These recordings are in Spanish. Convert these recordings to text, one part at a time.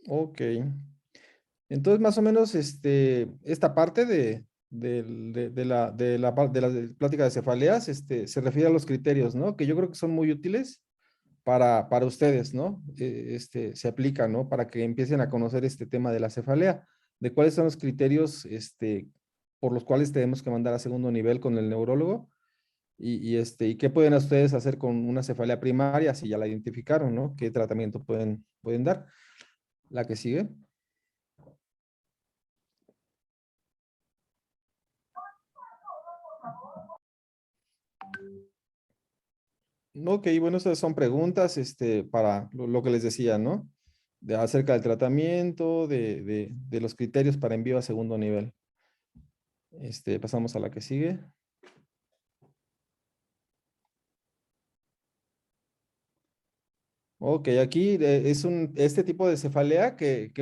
Ok. Entonces, más o menos, esta parte de la plática de cefaleas, se refiere a los criterios, ¿no? Que yo creo que son muy útiles para ustedes, ¿no? Se aplica, ¿no? Para que empiecen a conocer este tema de la cefalea, de cuáles son los criterios, por los cuales tenemos que mandar a segundo nivel con el neurólogo y qué pueden ustedes hacer con una cefalea primaria si ya la identificaron, ¿no? ¿Qué tratamiento pueden dar? La que sigue. Ok, bueno, estas son preguntas, para lo que les decía, ¿no? Acerca del tratamiento, de los criterios para envío a segundo nivel. Pasamos a la que sigue. Ok, aquí este tipo de cefalea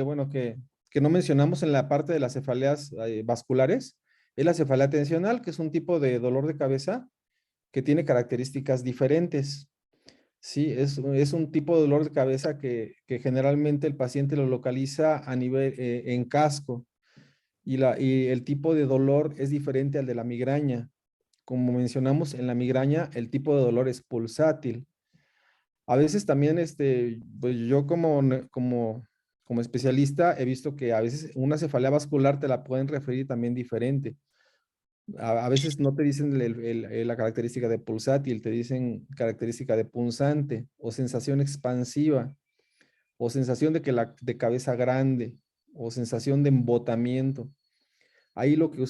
bueno, que no mencionamos en la parte de las cefaleas vasculares, es la cefalea tensional, que es un tipo de dolor de cabeza que tiene características diferentes. Sí, es un tipo de dolor de cabeza que generalmente el paciente lo localiza a nivel en casco y el tipo de dolor es diferente al de la migraña. Como mencionamos, en la migraña el tipo de dolor es pulsátil. A veces también, pues yo como especialista he visto que a veces una cefalea vascular te la pueden referir también diferente. A veces no te dicen la característica de pulsátil, te dicen característica de punzante o sensación expansiva o sensación de cabeza grande o sensación de embotamiento. Ahí lo que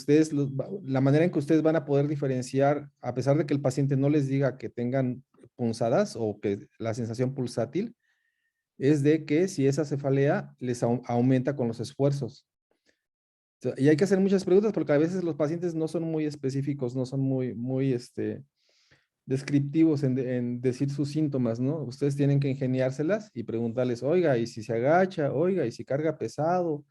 la manera en que ustedes van a poder diferenciar, a pesar de que el paciente no les diga que tengan punzadas o que la sensación pulsátil, es de que si esa cefalea les aumenta con los esfuerzos. Y hay que hacer muchas preguntas porque a veces los pacientes no son muy específicos, no son muy descriptivos en decir sus síntomas, ¿no? Ustedes tienen que ingeniárselas y preguntarles, oiga, ¿y si se agacha? Oiga, ¿y si carga pesado?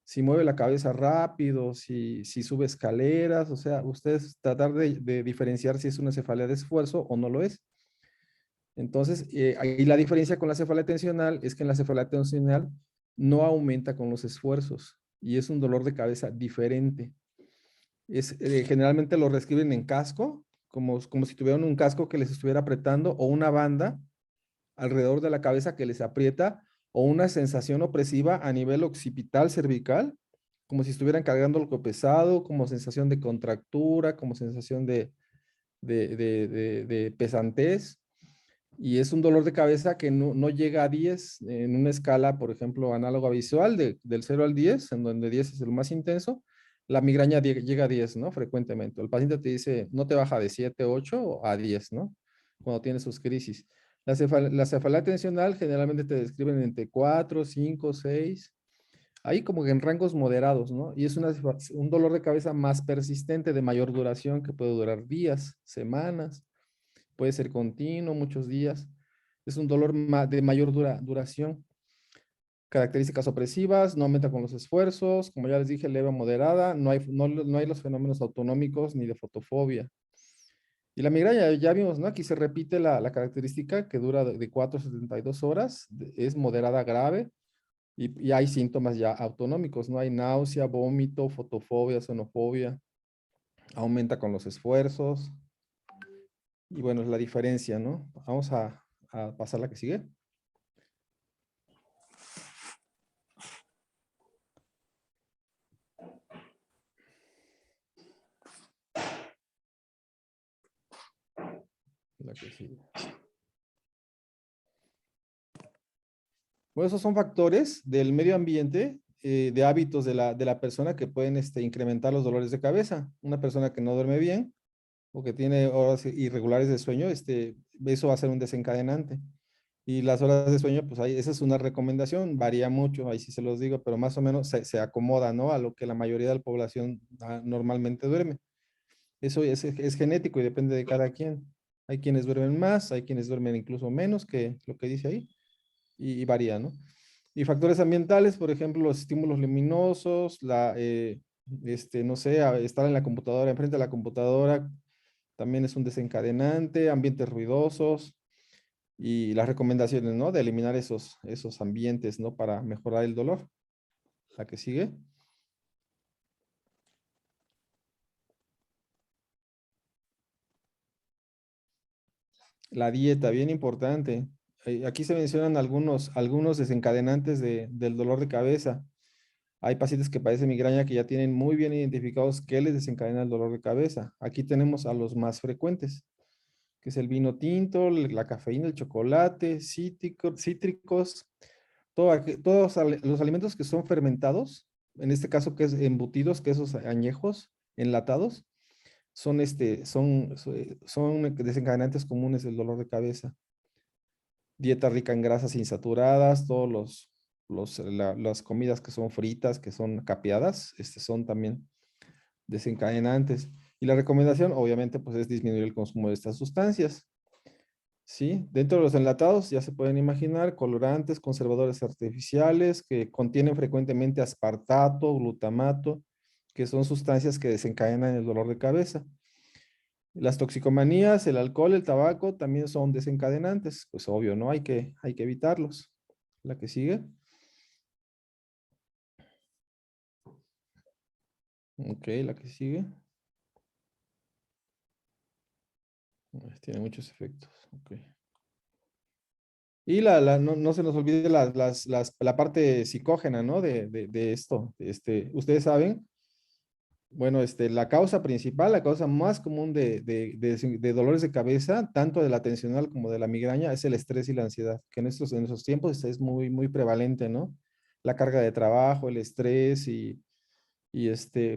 Si mueve la cabeza rápido, si sube escaleras, o sea, ustedes tratar de diferenciar si es una cefalea de esfuerzo o no lo es. Entonces, ahí la diferencia con la cefalea tensional es que en la cefalea tensional no aumenta con los esfuerzos y es un dolor de cabeza diferente. Generalmente lo reescriben en casco, como si tuvieran un casco que les estuviera apretando o una banda alrededor de la cabeza que les aprieta o una sensación opresiva a nivel occipital cervical, como si estuvieran cargando algo pesado, como sensación de contractura, como sensación de pesantez. Y es un dolor de cabeza que no llega a 10 en una escala, por ejemplo, análoga visual del 0 al 10, en donde 10 es el más intenso. La migraña llega a 10, ¿no? Frecuentemente. El paciente te dice, no te baja de 7, 8 a 10, ¿no? Cuando tiene sus crisis. La cefalea tensional generalmente te describen entre 4, 5, 6, ahí como que en rangos moderados, ¿no? Y es un dolor de cabeza más persistente, de mayor duración, que puede durar días, semanas, puede ser continuo, muchos días. Es un dolor de mayor duración. Características opresivas, no aumenta con los esfuerzos, como ya les dije, leve o moderada, no hay los fenómenos autonómicos ni de fotofobia. Y la migraña, ya vimos, ¿no? Aquí se repite la característica que dura de 4 a 72 horas, es moderada grave y hay síntomas ya autonómicos, ¿no? Hay náusea, vómito, fotofobia, sonofobia, aumenta con los esfuerzos. Y bueno, es la diferencia, ¿no? Vamos a pasar la que sigue. La que sigue. Bueno, esos son factores del medio ambiente, de hábitos de la persona que pueden incrementar los dolores de cabeza. Una persona que no duerme bien o que tiene horas irregulares de sueño, eso va a ser un desencadenante. Y las horas de sueño, pues ahí, esa es una recomendación, varía mucho, ahí sí se los digo, pero más o menos se acomoda, ¿no? A lo que la mayoría de la población normalmente duerme. Eso es genético y depende de cada quien. Hay quienes duermen más, hay quienes duermen incluso menos que lo que dice ahí y varía, ¿no? Y factores ambientales, por ejemplo, los estímulos luminosos, no sé, estar en la computadora, enfrente de la computadora, también es un desencadenante, ambientes ruidosos, y las recomendaciones, ¿no? De eliminar esos ambientes, ¿no? Para mejorar el dolor. La que sigue. La dieta, bien importante. Aquí se mencionan algunos desencadenantes del dolor de cabeza. Hay pacientes que padecen migraña que ya tienen muy bien identificados qué les desencadena el dolor de cabeza. Aquí tenemos a los más frecuentes, que es el vino tinto, la cafeína, el chocolate, cítricos, todos los alimentos que son fermentados, en este caso que es embutidos, quesos añejos, enlatados, son desencadenantes comunes del dolor de cabeza. Dieta rica en grasas insaturadas, todos las comidas que son fritas, que son capeadas, son también desencadenantes. Y la recomendación, obviamente, pues es disminuir el consumo de estas sustancias. ¿Sí? Dentro de los enlatados ya se pueden imaginar colorantes, conservadores artificiales que contienen frecuentemente aspartato, glutamato, que son sustancias que desencadenan el dolor de cabeza. Las toxicomanías, el alcohol, el tabaco también son desencadenantes. Pues obvio, ¿no? Hay que evitarlos. La que sigue. Ok, la que sigue. Tiene muchos efectos. Ok. Y no se nos olvide la parte psicógena, ¿no? De esto. Ustedes saben, bueno, la causa principal, la causa más común de dolores de cabeza, tanto de la tensional como de la migraña, es el estrés y la ansiedad, que en estos tiempos es muy, muy prevalente, ¿no? La carga de trabajo, el estrés y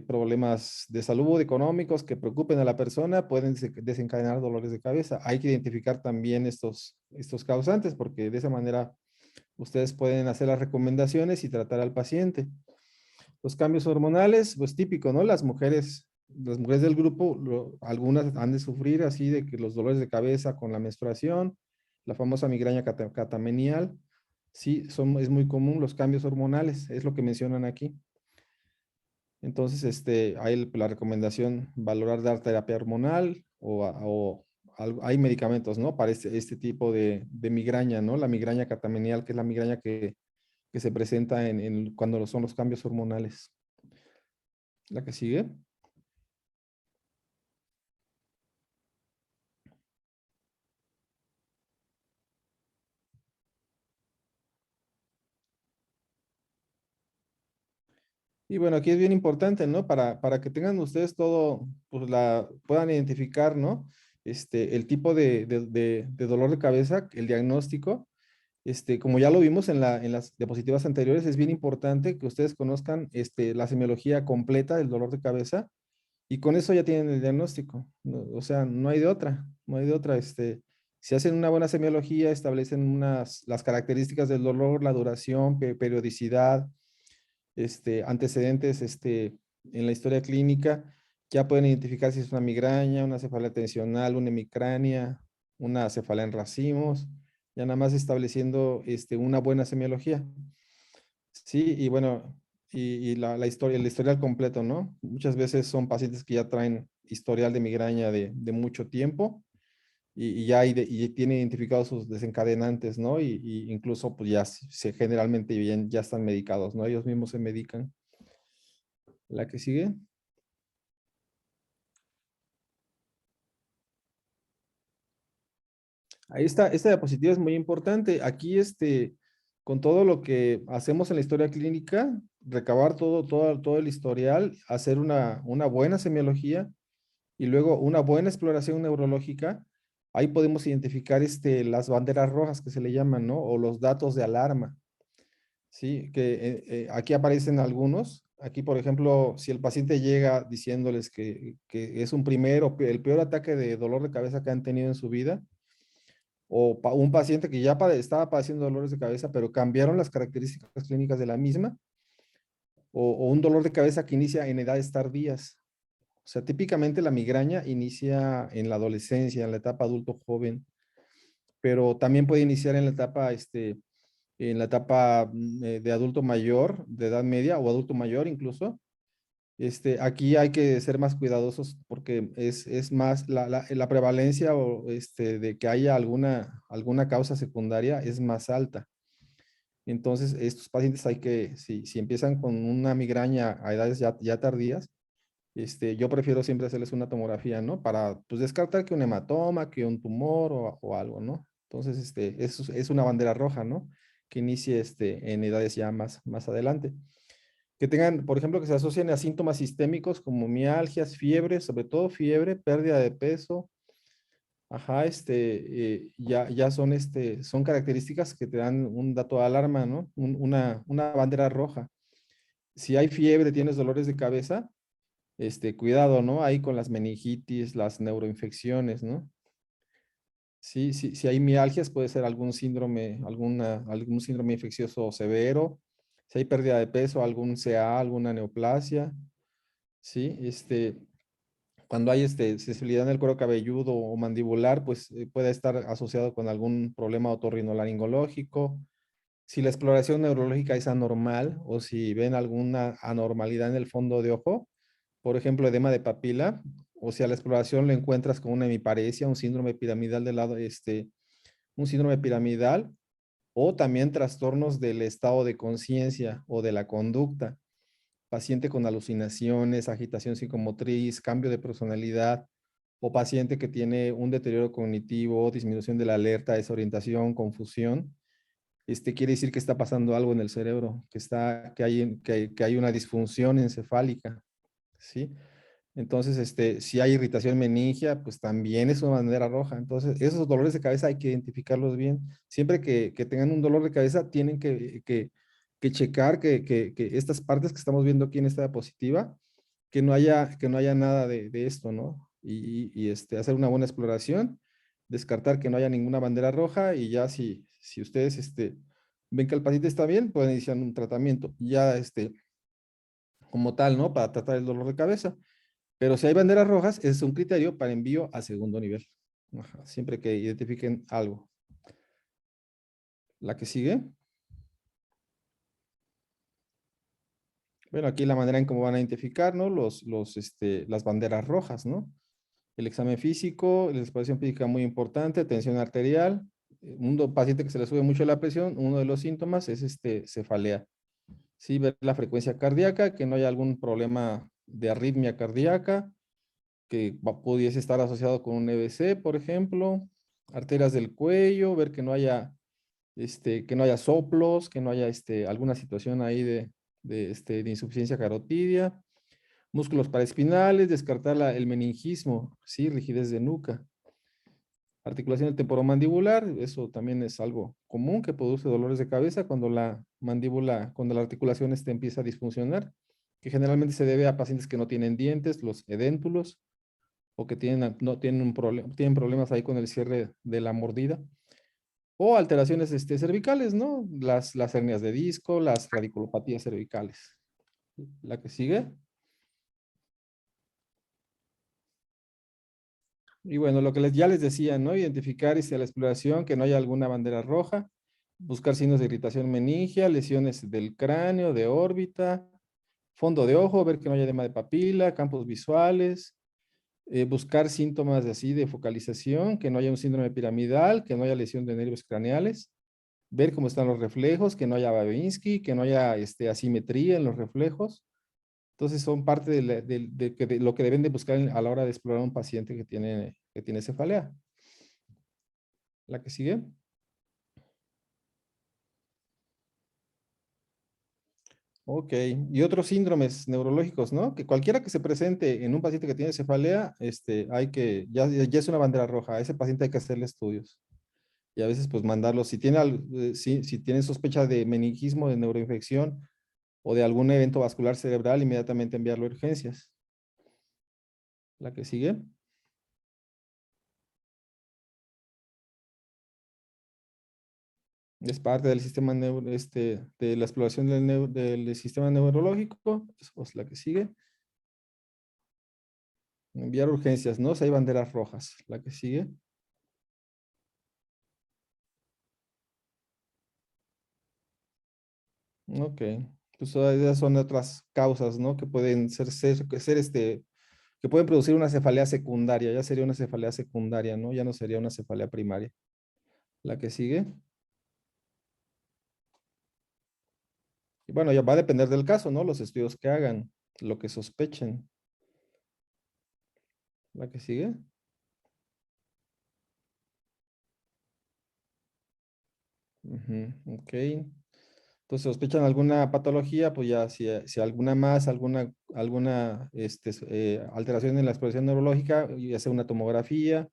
problemas de salud económicos que preocupen a la persona pueden desencadenar dolores de cabeza. Hay que identificar también estos causantes porque de esa manera ustedes pueden hacer las recomendaciones y tratar al paciente. Los cambios hormonales, pues típico, ¿no? Las mujeres del grupo, algunas han de sufrir así de que los dolores de cabeza con la menstruación, la famosa migraña catamenial, sí, es muy común los cambios hormonales, es lo que mencionan aquí. Entonces, hay la recomendación valorar dar terapia hormonal hay medicamentos, ¿no? Para este tipo de migraña, ¿no? La migraña catamenial, que es la migraña que se presenta cuando son los cambios hormonales. La que sigue. Y bueno, aquí es bien importante, ¿no? Para que tengan ustedes todo, pues puedan identificar, ¿no? El tipo de dolor de cabeza, el diagnóstico. Como ya lo vimos en las diapositivas anteriores, es bien importante que ustedes conozcan la semiología completa del dolor de cabeza y con eso ya tienen el diagnóstico. O sea, no hay de otra, no hay de otra. Si hacen una buena semiología, establecen las características del dolor, la duración, periodicidad, antecedentes en la historia clínica, ya pueden identificar si es una migraña, una cefalea tensional, una hemicrania, una cefalea en racimos, ya nada más estableciendo una buena semiología. Sí, y bueno, y el historial completo, ¿no? Muchas veces son pacientes que ya traen historial de migraña de mucho tiempo y tienen identificados sus desencadenantes, ¿no? Y incluso pues ya generalmente bien, ya están medicados, ¿no? Ellos mismos se medican. La que sigue. Ahí está, esta diapositiva es muy importante. Aquí, con todo lo que hacemos en la historia clínica, recabar todo el historial, hacer una buena semiología y luego una buena exploración neurológica, ahí podemos identificar las banderas rojas que se le llaman, ¿no? O los datos de alarma, ¿sí? Que aquí aparecen algunos. Aquí, por ejemplo, si el paciente llega diciéndoles que es el peor ataque de dolor de cabeza que han tenido en su vida, o un paciente que ya estaba padeciendo dolores de cabeza, pero cambiaron las características clínicas de la misma, o un dolor de cabeza que inicia en edades tardías. O sea, típicamente la migraña inicia en la adolescencia, en la etapa adulto joven, pero también puede iniciar en la etapa de adulto mayor, de edad media o adulto mayor incluso, Aquí hay que ser más cuidadosos porque es más la prevalencia o de que haya alguna causa secundaria es más alta. Entonces, estos pacientes hay que, si empiezan con una migraña a edades ya tardías, yo prefiero siempre hacerles una tomografía, ¿no? Para, pues, descartar que un hematoma, que un tumor o algo, ¿no? Entonces, eso es una bandera roja, ¿no? Que inicie, en edades ya más adelante. Que tengan, por ejemplo, que se asocien a síntomas sistémicos como mialgias, fiebre, sobre todo fiebre, pérdida de peso. Ajá, ya son características que te dan un dato de alarma, ¿no? Una bandera roja. Si hay fiebre, tienes dolores de cabeza, cuidado, ¿no? Ahí con las meningitis, las neuroinfecciones, ¿no? Sí, sí, si hay mialgias, puede ser algún síndrome infeccioso severo. Si hay pérdida de peso, algún CA, alguna neoplasia. Sí, cuando hay sensibilidad en el cuero cabelludo o mandibular, pues puede estar asociado con algún problema otorrinolaringológico. Si la exploración neurológica es anormal o si ven alguna anormalidad en el fondo de ojo, por ejemplo, edema de papila, o si a la exploración le encuentras con una hemiparesia, un síndrome piramidal del lado, un síndrome piramidal, o también trastornos del estado de conciencia o de la conducta, paciente con alucinaciones, agitación psicomotriz, cambio de personalidad, o paciente que tiene un deterioro cognitivo, disminución de la alerta, desorientación, confusión, quiere decir que está pasando algo en el cerebro, que hay una disfunción encefálica, ¿sí? Entonces, si hay irritación meningia, pues también es una bandera roja. Entonces, esos dolores de cabeza hay que identificarlos bien. Siempre que tengan un dolor de cabeza, tienen que checar que estas partes que estamos viendo aquí en esta diapositiva, que no haya nada de esto, ¿no? Y hacer una buena exploración, descartar que no haya ninguna bandera roja y ya si ustedes ven que el paciente está bien, pueden iniciar un tratamiento ya como tal, ¿no? Para tratar el dolor de cabeza. Pero si hay banderas rojas, es un criterio para envío a segundo nivel. Ajá, siempre que identifiquen algo. La que sigue. Bueno, aquí la manera en cómo van a identificar, ¿no? Las banderas rojas, ¿no? El examen físico, la exploración física muy importante, tensión arterial. Un paciente que se le sube mucho la presión, uno de los síntomas es cefalea. Sí, ver la frecuencia cardíaca, que no haya algún problema de arritmia cardíaca, que pudiese estar asociado con un EBC, por ejemplo, arterias del cuello, ver que no haya soplos, que no haya alguna situación ahí de insuficiencia carotidia, músculos paraespinales, descartar el meningismo, sí, rigidez de nuca, articulación del temporomandibular, eso también es algo común que produce dolores de cabeza cuando la articulación empieza a disfuncionar, que generalmente se debe a pacientes que no tienen dientes, los edéntulos, o que no tienen tienen problemas ahí con el cierre de la mordida, o alteraciones cervicales, ¿no? Las hernias de disco, las radiculopatías cervicales. La que sigue. Y bueno, lo que ya les decía, ¿no? Identificar la exploración, que no haya alguna bandera roja, buscar signos de irritación meningia, lesiones del cráneo, de órbita, fondo de ojo, ver que no haya edema de papila, campos visuales, buscar síntomas de focalización, que no haya un síndrome piramidal, que no haya lesión de nervios craneales, ver cómo están los reflejos, que no haya Babinski, que no haya asimetría en los reflejos. Entonces son parte de lo que deben de buscar a la hora de explorar un paciente que tiene cefalea. La que sigue. Ok, y otros síndromes neurológicos, ¿no? Que cualquiera que se presente en un paciente que tiene cefalea, ya es una bandera roja. A ese paciente hay que hacerle estudios. Y a veces, pues, mandarlo, si tiene sospecha de meningismo, de neuroinfección o de algún evento vascular cerebral, inmediatamente enviarlo a urgencias. La que sigue. Es parte del sistema de la exploración del sistema neurológico. Es la que sigue. Enviar urgencias, ¿no? Si hay banderas rojas. La que sigue. Ok. Pues esas son otras causas, ¿no? Que pueden que pueden producir una cefalea secundaria. Ya sería una cefalea secundaria, ¿no? Ya no sería una cefalea primaria. La que sigue. Y bueno, ya va a depender del caso, ¿no? Los estudios que hagan, lo que sospechen. La que sigue. Ujú, ok. Entonces, sospechan alguna patología, pues ya, si alguna más, alteración en la expresión neurológica, ya sea una tomografía,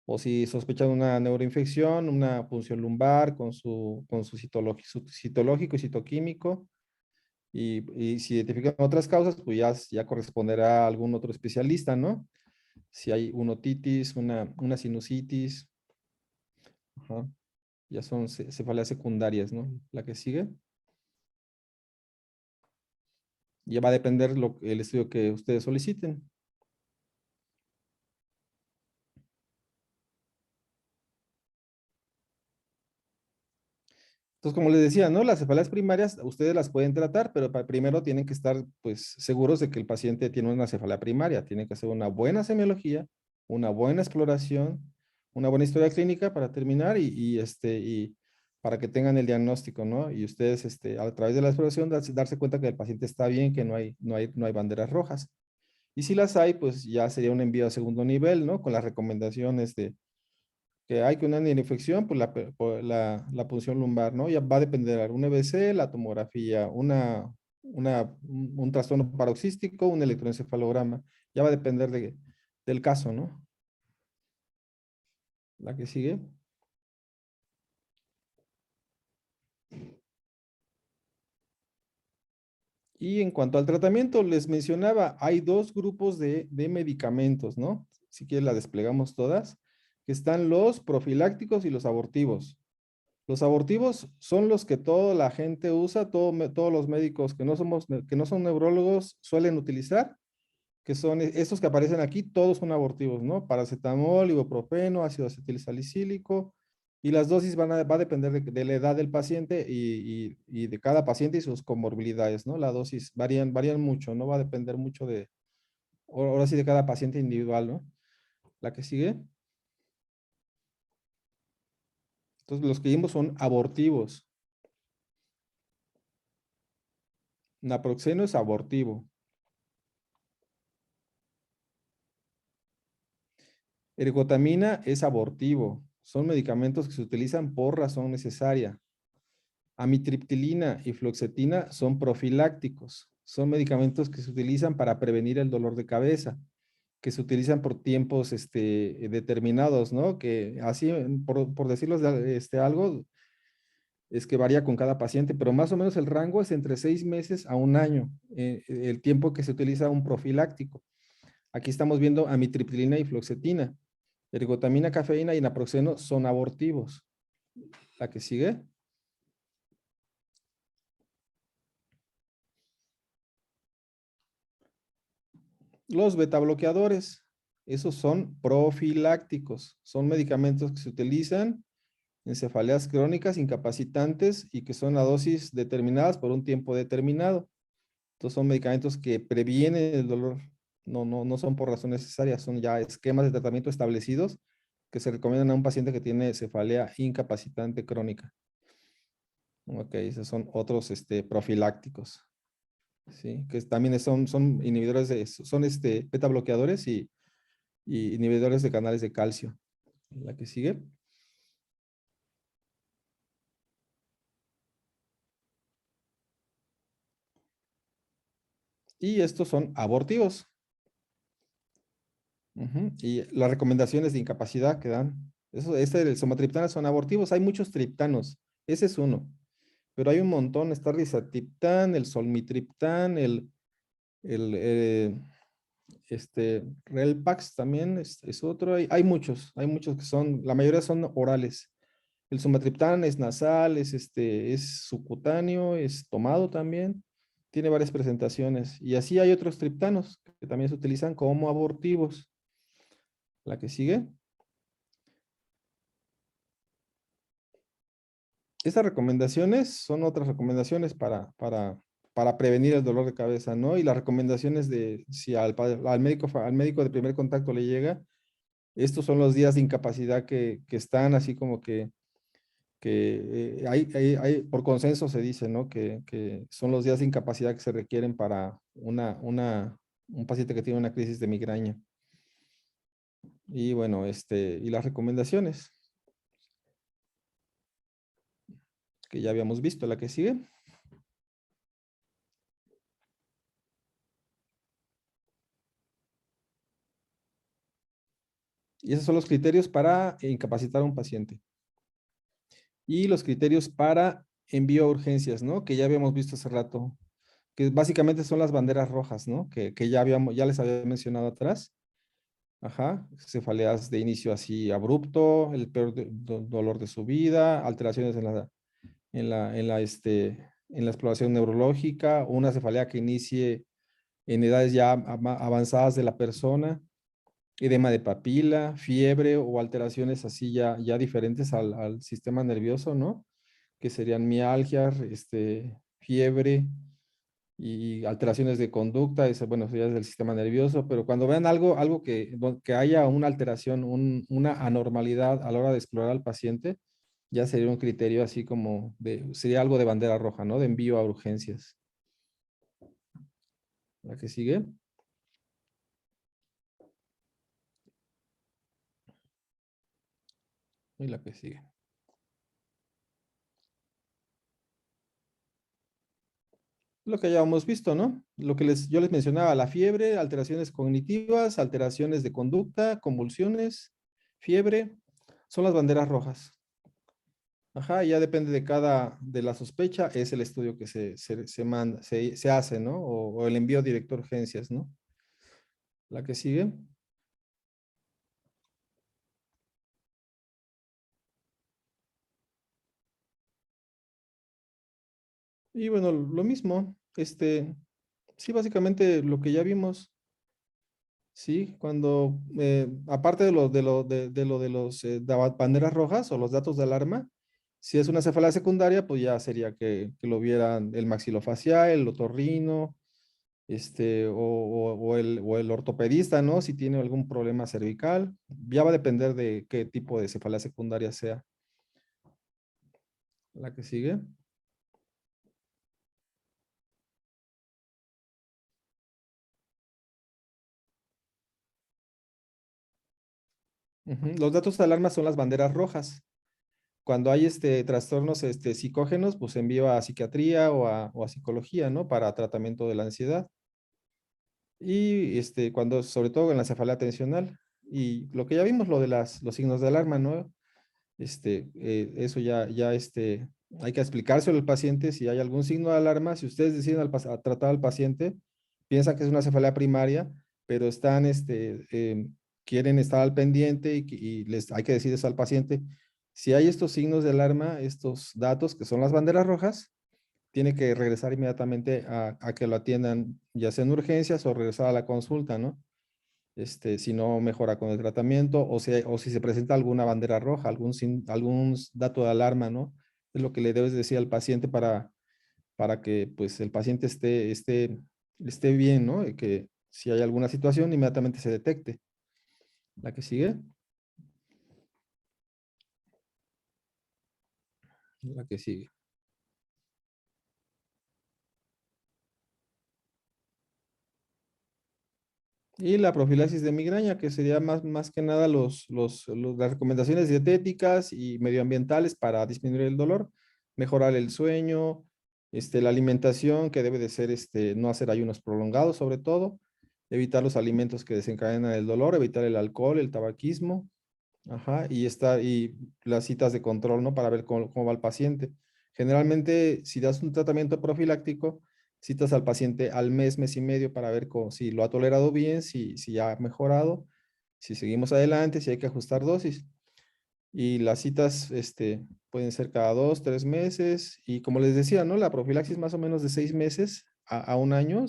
o si sospechan una neuroinfección, una punción lumbar con su citológico y citoquímico, y si identifican otras causas, pues ya corresponderá a algún otro especialista, ¿no? Si hay una otitis, una sinusitis, ajá, ya son cefaleas secundarias, ¿no? La que sigue. Ya va a depender el estudio que ustedes soliciten. Entonces, como les decía, ¿no? Las cefaleas primarias, ustedes las pueden tratar, pero primero tienen que estar, pues, seguros de que el paciente tiene una cefalea primaria. Tienen que hacer una buena semiología, una buena exploración, una buena historia clínica para terminar y para que tengan el diagnóstico, ¿no? Y ustedes, a través de la exploración, darse cuenta que el paciente está bien, que no hay banderas rojas. Y si las hay, pues ya sería un envío a segundo nivel, ¿no? Con las recomendaciones de que hay que una infección, pues la punción lumbar, ¿no? Ya va a depender un EBC, la tomografía, un trastorno paroxístico, un electroencefalograma. Ya va a depender del caso, ¿no? La que sigue. Y en cuanto al tratamiento, les mencionaba, hay dos grupos de medicamentos, ¿no? Si quieres la desplegamos todas, que están los profilácticos y los abortivos. Los abortivos son los que toda la gente usa, todos los médicos que no son neurólogos suelen utilizar, que son estos que aparecen aquí, todos son abortivos, ¿no? Paracetamol, ibuprofeno, ácido acetilsalicílico, y las dosis va a depender de la edad del paciente y de cada paciente y sus comorbilidades, ¿no? La dosis varían mucho, ¿no? Va a depender mucho ahora sí, de cada paciente individual, ¿no? La que sigue. Entonces, los que vimos son abortivos. Naproxeno es abortivo. Ergotamina es abortivo. Son medicamentos que se utilizan por razón necesaria. Amitriptilina y fluoxetina son profilácticos. Son medicamentos que se utilizan para prevenir el dolor de cabeza, que se utilizan por tiempos determinados, ¿no? Que así, por decirlo algo, es que varía con cada paciente, pero más o menos el rango es entre 6 meses a un año, el tiempo que se utiliza un profiláctico. Aquí estamos viendo amitriptilina y fluoxetina. Ergotamina, cafeína y naproxeno son abortivos. La que sigue. Los betabloqueadores. Esos son profilácticos. Son medicamentos que se utilizan en cefaleas crónicas incapacitantes y que son a dosis determinadas por un tiempo determinado. Entonces son medicamentos que previenen el dolor. No son por razón necesaria, son ya esquemas de tratamiento establecidos que se recomiendan a un paciente que tiene cefalea incapacitante crónica. Ok, esos son otros profilácticos. Sí, que también son inhibidores son beta bloqueadores y inhibidores de canales de calcio. La que sigue. Y estos son abortivos. Ujú, y las recomendaciones de incapacidad que dan. El somatriptano son abortivos. Hay muchos triptanos. Ese es uno. Pero hay un montón. Está el rizatriptán, el solmitriptán, el Relpax también es otro. Hay muchos que la mayoría son orales. El sumatriptán es nasal, es subcutáneo, es tomado también. Tiene varias presentaciones. Y así hay otros triptanos que también se utilizan como abortivos. La que sigue. Estas recomendaciones son otras recomendaciones para para prevenir el dolor de cabeza, ¿no? Y las recomendaciones de si al médico de primer contacto le llega, estos son los días de incapacidad que están así como que por consenso se dice, ¿no? Que son los días de incapacidad que se requieren para un paciente que tiene una crisis de migraña. Y bueno, y las recomendaciones que ya habíamos visto, la que sigue. Y esos son los criterios para incapacitar a un paciente. Y los criterios para envío a urgencias, ¿no? Que ya habíamos visto hace rato, que básicamente son las banderas rojas, ¿no? Que ya les había mencionado atrás. Ajá, cefaleas de inicio así abrupto, el peor dolor de su vida, alteraciones en la exploración neurológica, una cefalea que inicie en edades ya avanzadas de la persona, edema de papila, fiebre o alteraciones así ya diferentes al sistema nervioso, ¿no? Que serían mialgia, fiebre y alteraciones de conducta, bueno, eso ya es del sistema nervioso, pero cuando vean algo que haya una alteración, una anormalidad a la hora de explorar al paciente, ya sería un criterio así como sería algo de bandera roja, ¿no? De envío a urgencias. La que sigue. Y la que sigue. Lo que ya hemos visto, ¿no? Lo que yo les mencionaba, la fiebre, alteraciones cognitivas, alteraciones de conducta, convulsiones, fiebre, son las banderas rojas. Ajá, ya depende de la sospecha, es el estudio que se manda, se hace, ¿no? O el envío directo a urgencias, ¿no? La que sigue. Y bueno, lo mismo, sí, básicamente lo que ya vimos, sí, cuando, aparte de los banderas rojas o los datos de alarma, si es una cefalea secundaria, pues ya sería que lo vieran el maxilofacial, el otorrino, o el ortopedista, ¿no? Si tiene algún problema cervical, ya va a depender de qué tipo de cefalea secundaria sea. La que sigue. Ujú. Los datos de alarma son las banderas rojas. Cuando hay trastornos psicógenos, pues envío a psiquiatría o a psicología, ¿no? Para tratamiento de la ansiedad. Y cuando, sobre todo en la cefalea tensional. Y lo que ya vimos, lo de los signos de alarma, ¿no? Eso hay que explicárselo al paciente si hay algún signo de alarma. Si ustedes deciden a tratar al paciente, piensan que es una cefalea primaria, pero quieren estar al pendiente y hay que decir eso al paciente. Si hay estos signos de alarma, estos datos que son las banderas rojas, tiene que regresar inmediatamente a que lo atiendan, ya sea en urgencias o regresar a la consulta, ¿no? Si no mejora con el tratamiento o si se presenta alguna bandera roja, algún dato de alarma, ¿no? Es lo que le debes decir al paciente para que pues el paciente esté bien, ¿no? Y que si hay alguna situación, inmediatamente se detecte. La que sigue. La que sigue. Y la profilaxis de migraña, que sería más que nada las recomendaciones dietéticas y medioambientales para disminuir el dolor, mejorar el sueño, la alimentación, que debe de ser no hacer ayunos prolongados sobre todo, evitar los alimentos que desencadenan el dolor, evitar el alcohol, el tabaquismo, ajá, y las citas de control, ¿no? Para ver cómo va el paciente. Generalmente, si das un tratamiento profiláctico, citas al paciente al mes y medio para ver si lo ha tolerado bien, si ya ha mejorado, si seguimos adelante, si hay que ajustar dosis. Y las citas, pueden ser cada 2, 3 meses. Y como les decía, ¿no? La profilaxis más o menos de 6 meses a un año.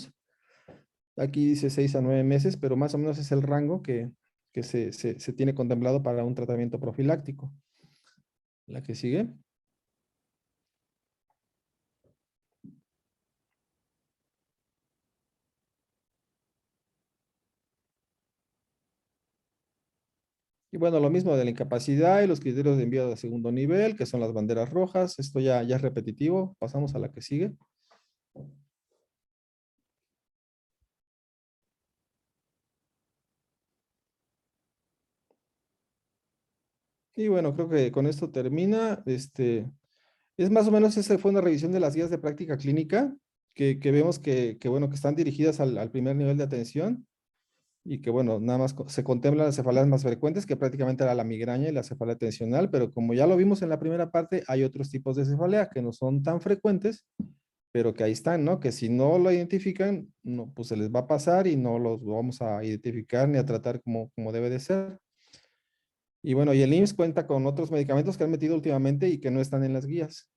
Aquí dice 6 a 9 meses, pero más o menos es el rango que se tiene contemplado para un tratamiento profiláctico. La que sigue. Y bueno, lo mismo de la incapacidad y los criterios de envío de segundo nivel, que son las banderas rojas. Esto ya es repetitivo. Pasamos a la que sigue. Y bueno, creo que con esto termina. Es más o menos, esa fue una revisión de las guías de práctica clínica, que vemos bueno, que están dirigidas al primer nivel de atención y que, bueno, nada más se contemplan las cefaleas más frecuentes, que prácticamente era la migraña y la cefalea tensional, pero como ya lo vimos en la primera parte, hay otros tipos de cefalea que no son tan frecuentes, pero que ahí están, ¿no? Que si no lo identifican, no, pues se les va a pasar y no los vamos a identificar ni a tratar como debe de ser. Y bueno, y el IMSS cuenta con otros medicamentos que han metido últimamente y que no están en las guías,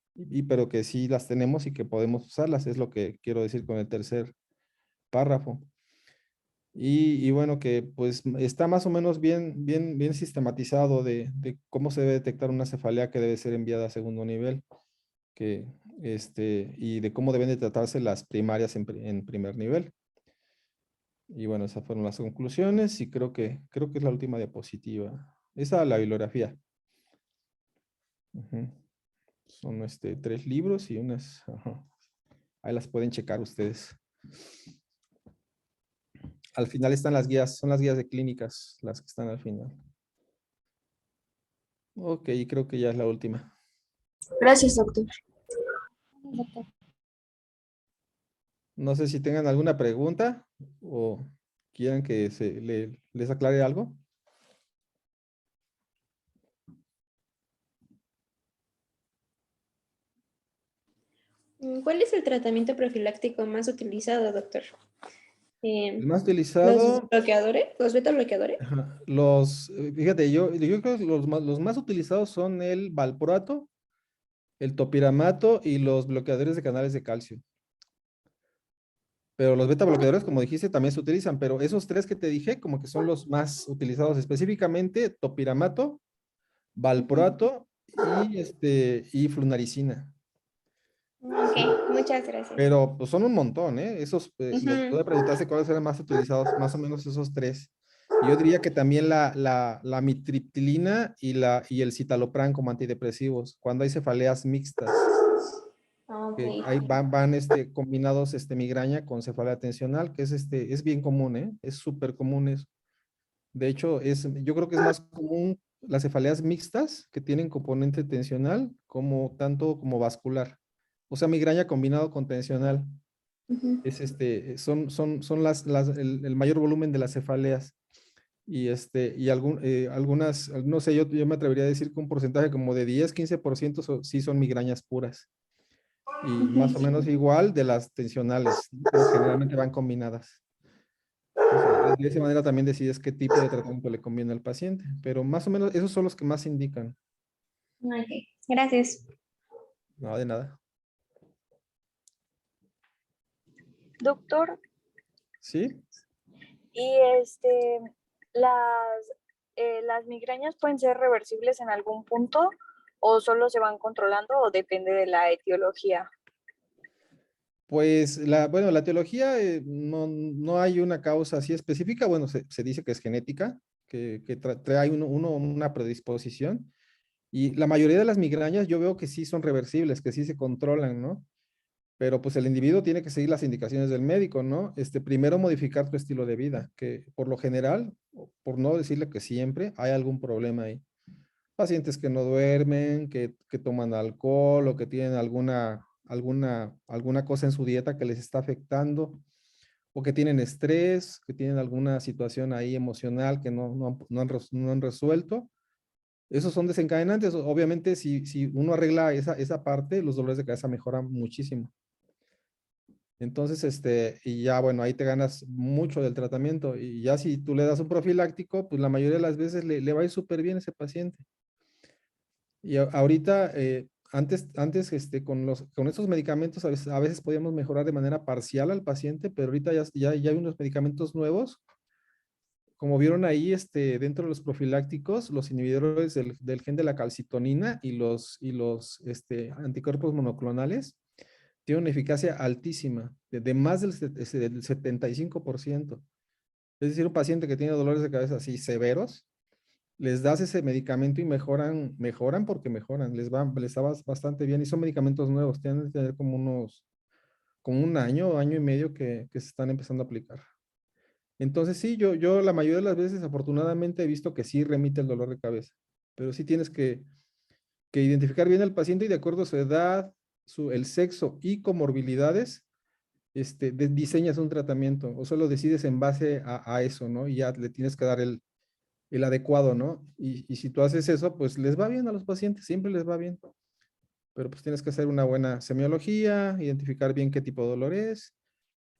pero que sí las tenemos y que podemos usarlas, es lo que quiero decir con el tercer párrafo. Y bueno, que pues está más o menos bien sistematizado de cómo se debe detectar una cefalea que debe ser enviada a segundo nivel, que, y de cómo deben de tratarse las primarias en primer nivel. Y bueno, esas fueron las conclusiones y creo que es la última diapositiva. Esa la bibliografía. Ujú. Son 3 libros y unas, ajá. Ahí las pueden checar ustedes. Al final están las guías, son las guías de clínicas, las que están al final. Ok, creo que ya es la última. Gracias, doctor. No sé si tengan alguna pregunta o quieran que les aclare algo. ¿Cuál es el tratamiento profiláctico más utilizado, doctor? El más ¿Los utilizado, bloqueadores? ¿Los beta bloqueadores? ajá, fíjate, yo creo que los más utilizados son el valproato, el topiramato y los bloqueadores de canales de calcio. Pero los beta bloqueadores, como dijiste, también se utilizan, pero esos 3 que te dije, como que son los más utilizados específicamente, topiramato, Ujú. valproato y flunaricina. Ok, muchas gracias. Pero pues son un montón, ¿eh? Tú Ujú. me preguntaste cuáles eran más utilizados, más o menos esos 3. Y yo diría que también la mitriptilina y el citalopram como antidepresivos, cuando hay cefaleas mixtas, Ok. que ahí van combinados migraña con cefalea tensional, que es bien común, ¿eh? Es súper común eso. De hecho, yo creo que es más común las cefaleas mixtas que tienen componente tensional como tanto como vascular. O sea, migraña combinado con tensional. Ujú. Son el mayor volumen de las cefaleas. Y algunas, no sé, yo me atrevería a decir que un porcentaje como de 10-15% sí son migrañas puras. Y más o Ujú. menos igual de las tensionales, ¿no? Pero generalmente van combinadas. Entonces, de esa manera también decides qué tipo de tratamiento le conviene al paciente, pero más o menos esos son los que más se indican. Ok, gracias. No, de nada. Doctor, ¿Sí? y las, las migrañas pueden ser reversibles en algún punto o solo se van controlando o depende de la etiología. Pues, bueno, la etiología no hay una causa así específica. Bueno, se dice que es genética, que trae uno una predisposición. Y la mayoría de las migrañas yo veo que sí son reversibles, que sí se controlan, ¿no? Pero pues el individuo tiene que seguir las indicaciones del médico, ¿no? Primero modificar tu estilo de vida, que por lo general, por no decirle que siempre, hay algún problema ahí. Pacientes que no duermen, que toman alcohol o que tienen alguna cosa en su dieta que les está afectando, o que tienen estrés, que tienen alguna situación ahí emocional que no han resuelto. Esos son desencadenantes. Obviamente, si uno arregla esa parte, los dolores de cabeza mejoran muchísimo. Entonces, y ya, bueno, ahí te ganas mucho del tratamiento. Y ya si tú le das un profiláctico, pues la mayoría de las veces le va a ir súper bien a ese paciente. Y ahorita, antes con estos medicamentos, a veces podíamos mejorar de manera parcial al paciente, pero ahorita ya hay unos medicamentos nuevos. Como vieron ahí, dentro de los profilácticos, los inhibidores del gen de la calcitonina y los anticuerpos monoclonales tienen una eficacia altísima, de más del 75%. Es decir, un paciente que tiene dolores de cabeza así severos, les das ese medicamento y mejoran porque mejoran, les va bastante bien y son medicamentos nuevos, tienen que tener como un año y medio que se están empezando a aplicar. Entonces sí, yo la mayoría de las veces afortunadamente he visto que sí remite el dolor de cabeza, pero sí tienes que identificar bien al paciente y de acuerdo a su edad, el sexo y comorbilidades, diseñas un tratamiento o solo decides en base a eso, ¿no? Y ya le tienes que dar el adecuado, ¿no? Y si tú haces eso, pues les va bien a los pacientes, siempre les va bien. Pero pues tienes que hacer una buena semiología, identificar bien qué tipo de dolor es,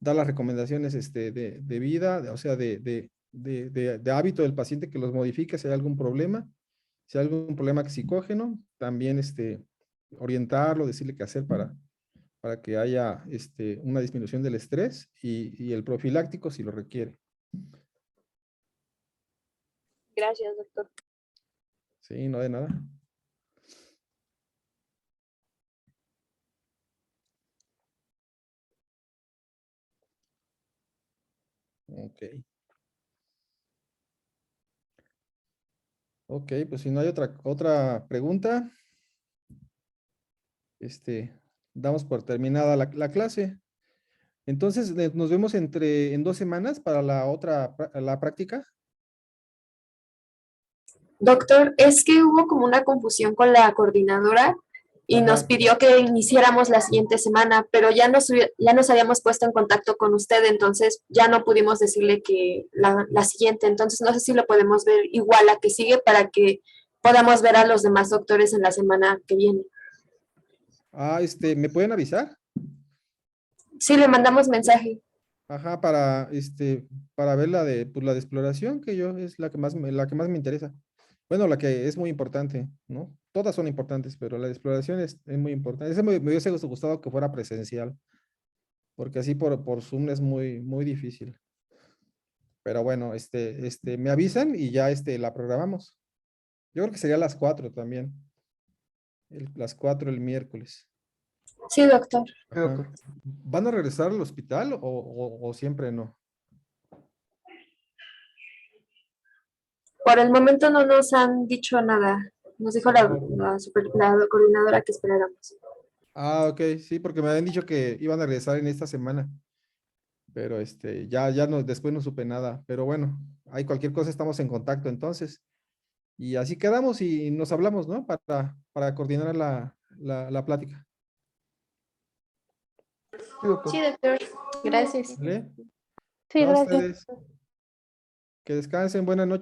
dar las recomendaciones de vida, o sea, de hábito del paciente que los modifique si hay algún problema. Si hay algún problema psicógeno, también orientarlo, decirle qué hacer para que haya una disminución del estrés y el profiláctico si lo requiere. Gracias, doctor. Sí, no de nada. Ok. Ok, pues si no hay otra pregunta, damos por terminada la clase. Entonces, nos vemos en 2 semanas para la práctica. Doctor, es que hubo como una confusión con la coordinadora y Ajá. nos pidió que iniciáramos la siguiente semana, pero ya nos habíamos puesto en contacto con usted, entonces ya no pudimos decirle que la siguiente. Entonces no sé si lo podemos ver igual a que sigue para que podamos ver a los demás doctores en la semana que viene. Ah, ¿me pueden avisar? Sí, le mandamos mensaje. Ajá, para ver pues, la de exploración, que es la que más me interesa. Bueno, la que es muy importante, ¿no? Todas son importantes, pero la de exploración es muy importante. Ese me hubiese gustado que fuera presencial, porque así por Zoom es muy difícil. Pero bueno, me avisan y ya la programamos. Yo creo que sería a las 4 también. Las 4 el miércoles. Sí, doctor. Ajá. ¿Van a regresar al hospital o siempre no? Por el momento no nos han dicho nada. Nos dijo la coordinadora que esperáramos. Ah, ok, sí, porque me habían dicho que iban a regresar en esta semana. Pero ya no, después no supe nada. Pero bueno, hay cualquier cosa, estamos en contacto entonces. Y así quedamos y nos hablamos, ¿no? Para coordinar la plática. Sí, doctor. Gracias. ¿Vale? Sí, No, gracias. ustedes. Que descansen, buenas noches.